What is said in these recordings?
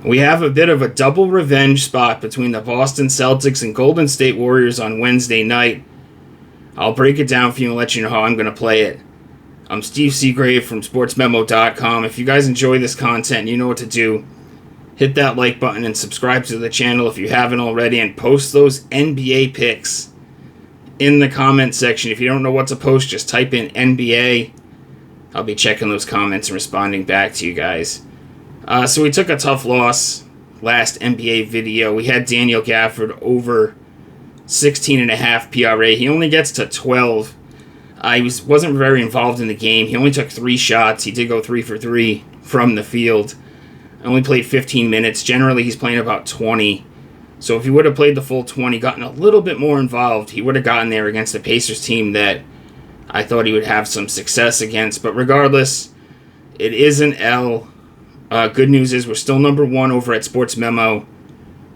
We have a bit of a double revenge spot between the Boston Celtics and Golden State Warriors on Wednesday night. I'll break it down for you and let you know how I'm going to play it. I'm Steve Seagrave from SportsMemo.com. If you guys enjoy this content, you know what to do. Hit that like button and subscribe to the channel if you haven't already, and post those NBA picks in the comment section. If you don't know what to post, just type in NBA. I'll be checking those comments and responding back to you guys. So we took a tough loss last NBA video. We had Daniel Gafford over 16.5 PRA. He only gets to 12. He wasn't very involved in the game. He only took 3 shots. He did go 3 for 3 from the field. Only played 15 minutes. Generally, he's playing about 20. So if he would have played the full 20, gotten a little bit more involved, he would have gotten there against the Pacers team that I thought he would have some success against. But regardless, it is an L. Good news is we're still number 1 over at Sports Memo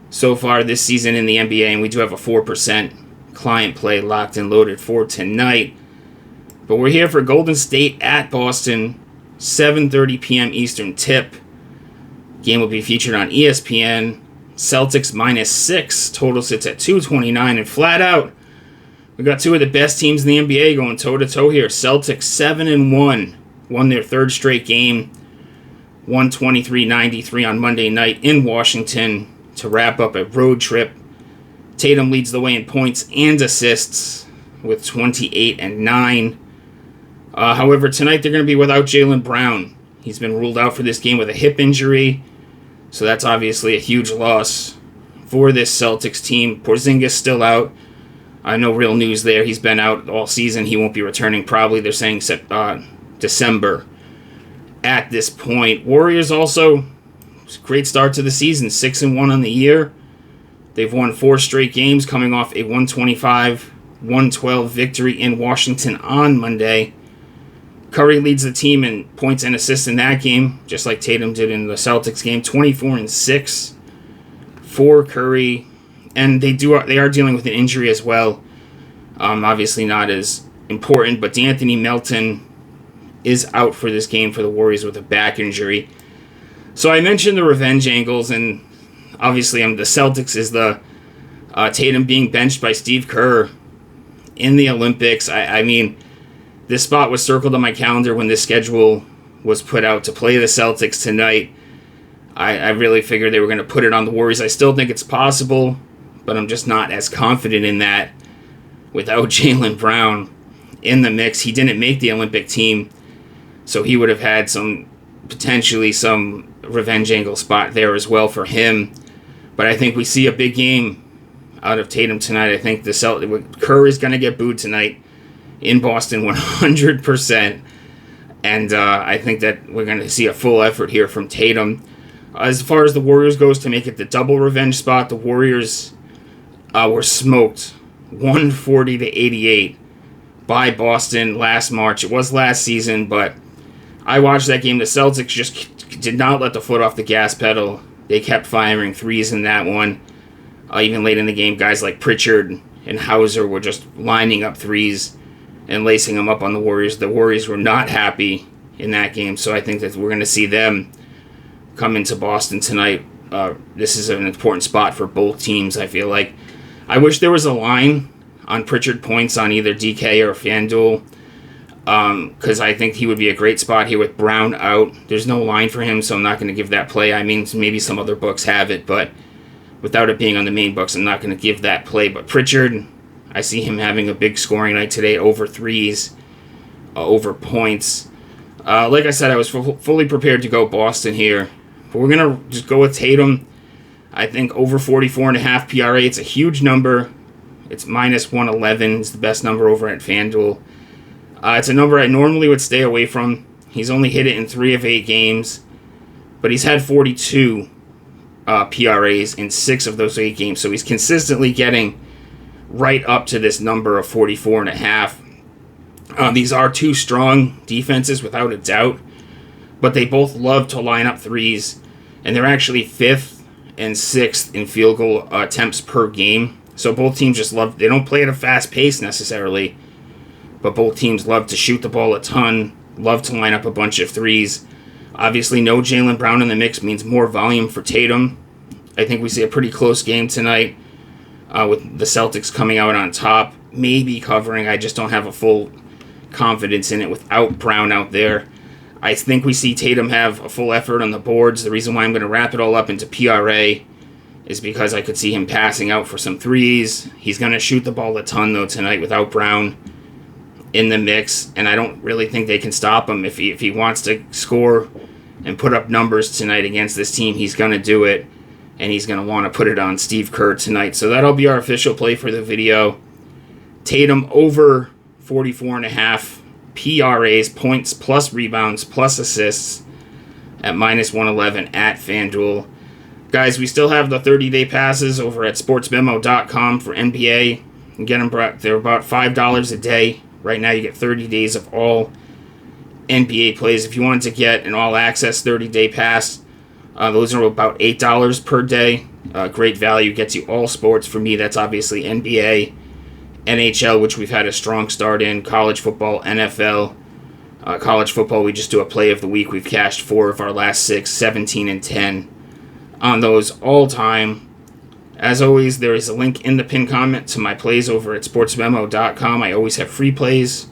so far this season in the NBA, and we do have a 4% client play locked and loaded for tonight. But we're here for Golden State at Boston, 7:30 p.m. Eastern tip. Game will be featured on ESPN. Celtics -6, total sits at 229, and flat out, we got 2 of the best teams in the NBA going toe-to-toe here. Celtics 7-1, won their 3rd straight game. 123-93 on Monday night in Washington to wrap up a road trip. Tatum leads the way in points and assists with 28 and 9. However, tonight they're going to be without Jaylen Brown. He's been ruled out for this game with a hip injury, so that's obviously a huge loss for this Celtics team. Porzingis still out. No real news there. He's been out all season. He won't be returning probably. They're saying December. At this point, Warriors also, great start to the season, 6-1 on the year. They've won 4 straight games, coming off a 125-112 victory in Washington on Monday. Curry leads the team in points and assists in that game, just like Tatum did in the Celtics game, 24-6 for Curry, and they are dealing with an injury as well. Obviously not as important, but D'Anthony Melton is out for this game for the Warriors with a back injury. So I mentioned the revenge angles, and obviously the Celtics is the Tatum being benched by Steve Kerr in the Olympics. I mean, this spot was circled on my calendar when this schedule was put out to play the Celtics tonight. I really figured they were going to put it on the Warriors. I still think it's possible, but I'm just not as confident in that without Jaylen Brown in the mix. He didn't make the Olympic team, so he would have had potentially some revenge angle spot there as well for him. But I think we see a big game out of Tatum tonight. I think Kerr is going to get booed tonight in Boston 100%. And I think that we're going to see a full effort here from Tatum. As far as the Warriors goes, to make it the double revenge spot, the Warriors were smoked 140-88 by Boston last March. It was last season, but I watched that game. The Celtics just did not let the foot off the gas pedal. They kept firing threes in that one. Even late in the game, guys like Pritchard and Hauser were just lining up threes and lacing them up on the Warriors. The Warriors were not happy in that game, so I think that we're going to see them come into Boston tonight. This is an important spot for both teams, I feel like. I wish there was a line on Pritchard points on either DK or FanDuel, because I think he would be a great spot here with Brown out. There's no line for him, so I'm not going to give that play. I mean, maybe some other books have it, but without it being on the main books, I'm not going to give that play. But Pritchard, I see him having a big scoring night today, over threes, over points. Like I said, I was fully prepared to go Boston here, but we're going to just go with Tatum. I think over 44.5 PRA. It's a huge number. It's -111. It's the best number over at FanDuel. It's a number I normally would stay away from. He's only hit it in 3 of 8 games, but he's had 42 PRAs in 6 of those 8 games, so he's consistently getting right up to this number of 44.5. These are 2 strong defenses without a doubt, but they both love to line up threes, and they're actually 5th and 6th in field goal attempts per game. So both teams just love, they don't play at a fast pace necessarily, but both teams love to shoot the ball a ton, love to line up a bunch of threes. Obviously, no Jaylen Brown in the mix means more volume for Tatum. I think we see a pretty close game tonight with the Celtics coming out on top, maybe covering. I just don't have a full confidence in it without Brown out there. I think we see Tatum have a full effort on the boards. The reason why I'm going to wrap it all up into PRA is because I could see him passing out for some threes. He's going to shoot the ball a ton, though, tonight without Brown in the mix, and I don't really think they can stop him. If he wants to score and put up numbers tonight against this team, he's going to do it, and he's going to want to put it on Steve Kerr tonight. So that'll be our official play for the video. Tatum over 44.5 PRAs, points plus rebounds plus assists at -111 at FanDuel. Guys, we still have the 30-day passes over at sportsmemo.com for NBA. You can get them, they're about $5 a day. Right now you get 30 days of all NBA plays. If you wanted to get an all-access 30-day pass, those are about $8 per day. Great value, gets you all sports. For me, that's obviously NBA, NHL, which we've had a strong start in, college football, NFL. College football, we just do a play of the week. We've cashed 4 of our last 6, 17 and 10 on those all time. As always, there is a link in the pinned comment to my plays over at sportsmemo.com. I always have free plays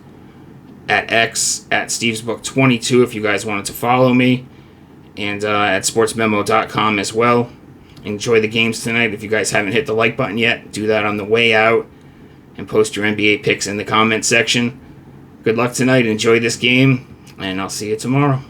at X, at StevesBook22 if you guys wanted to follow me, and at sportsmemo.com as well. Enjoy the games tonight. If you guys haven't hit the like button yet, do that on the way out, and post your NBA picks in the comment section. Good luck tonight. Enjoy this game, and I'll see you tomorrow.